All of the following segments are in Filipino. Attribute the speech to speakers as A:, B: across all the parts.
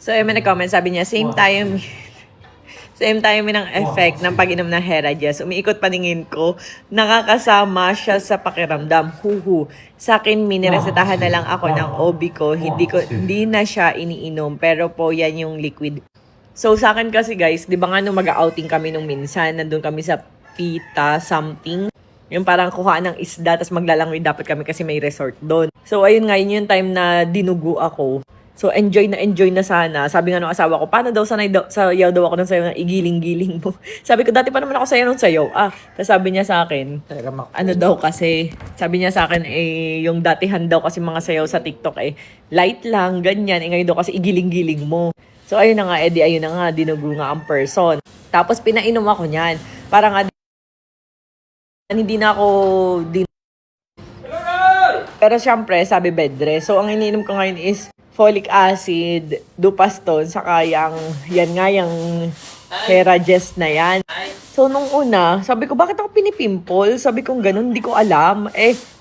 A: So, may nag-comment, sabi niya, same time ng effect ng pag-inom ng Herajes. Umiikot paningin ko, nakakasama siya sa pakiramdam. Huhu. Sa akin, miniresetahan na lang ako ng OB ko. Hindi na siya iniinom, pero po yan yung liquid. So, sa akin kasi guys, di ba nga nung mag-outing kami nung minsan, nandun kami sa Pita something. Yung parang kuha ng isda, tapos maglalangoy dapat kami kasi may resort doon. So, ayun nga, yun yung time na dinugo ako. So, enjoy na sana. Sabi nga ng asawa ko, paano daw sayaw daw ako ng sayaw na igiling-giling mo. Sabi ko, dati pa naman ako sayaw ng sayaw. Tapos sabi niya sa akin, ano daw kasi, sabi niya sa akin, yung datihan daw kasi mga sayaw sa TikTok, light lang, ganyan. Ngayon daw kasi igiling-giling mo. So, ayun na nga, ayun na nga, dinugo nga ang person. Tapos, pinainom ako niyan. Parang nga, hindi na ako pero syempre, sabi bedre. So, ang iniinom ko ngayon is folic acid, Dupaston, saka yan nga yung Herajes na yan. So, nung una, sabi ko, bakit ako pinipimple? Sabi ko, ganun, hindi ko alam.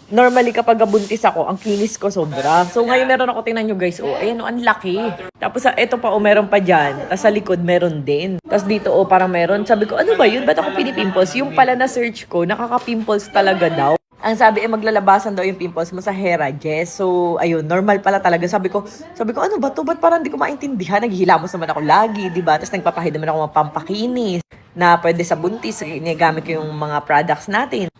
A: Normally, kapag buntis ako, ang kinis ko sobra. So, ngayon meron ako, tingnan nyo guys, ayan, ang laki. Tapos, eto pa, meron pa dyan. Tapos, sa likod, meron din. Tapos, dito, parang meron. Sabi ko, ano ba yun? Ba't ako pinipimples? Yung pala na search ko, nakaka-pimples talaga daw. Ang sabi, maglalabasan daw yung pimples mo sa Herajes. So, ayun, normal pala talaga. Sabi ko, ano ba to? Ba't parang hindi ko maintindihan? Naghihilamos naman ako lagi, di ba? Tapos nagpapahid naman ako mga pampakinis na pwede sa buntis. Gamit ko yung mga products natin.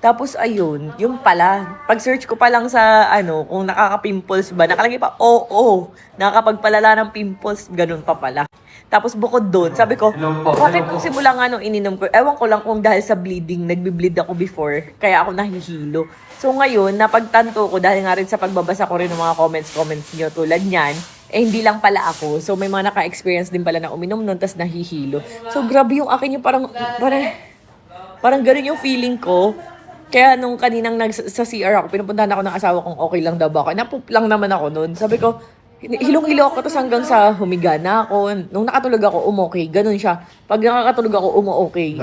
A: Tapos, ayun, yung pala, pag-search ko pa lang sa, kung nakaka-pimples ba, nakalagay pa, oo, nakakapagpalala ng pimples, ganun pa pala. Tapos bukod doon, sabi ko, bakit nung simula nga nung ininom ko, ewan ko lang kung dahil sa bleeding, nagbi-bleed ako before, kaya ako nahihilo. So ngayon, napagtanto ko, dahil nga rin sa pagbabasa ko rin ng mga comments nyo tulad nyan, hindi lang pala ako. So may mga naka-experience din pala na uminom nun, tas nahihilo. So grabe yung akin yung parang ganun yung feeling ko. Kaya nung kaninang sa CR ako, pinupuntahan ako ng asawa kong okay lang daw ba ako. Napup lang naman ako nun. Sabi ko, hilong-hilo ako tapos hanggang sa humiga na ako. Nung nakatulog ako, umokay. Ganun siya. Pag nakakatulog ako, umo-okay.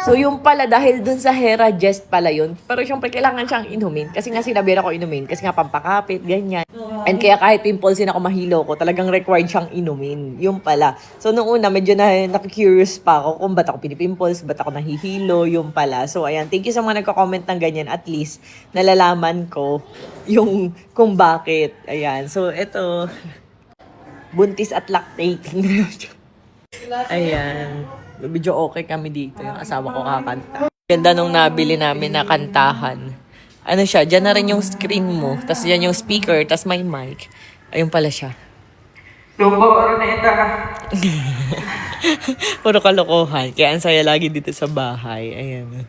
A: So yung pala, dahil dun sa Herajes pala yun. Pero syempre, kailangan siyang inumin. Kasi nga sinabi ako inumin. Kasi nga pampakapit, ganyan. And kaya kahit pimples din ako mahilo ko, talagang required siyang inumin. Yung pala. So nung una, medyo nakikurious pa ako kung ba't ako pinipimples, ba't ako nahihilo, yung pala. So ayan, thank you sa mga nagko-comment ng ganyan. At least, nalalaman ko yung kung bakit. Ayan. So ito, buntis at lactating. Ayan. Medyo okay kami dito. Yung asawa ko kakanta. Ganda nung nabili namin na kantahan. Ano siya, dyan na rin yung screen mo. Tapos dyan yung speaker, tapos may mic. Ayun pala siya. Puro kalokohan. Kaya ang saya lagi dito sa bahay. Ayan.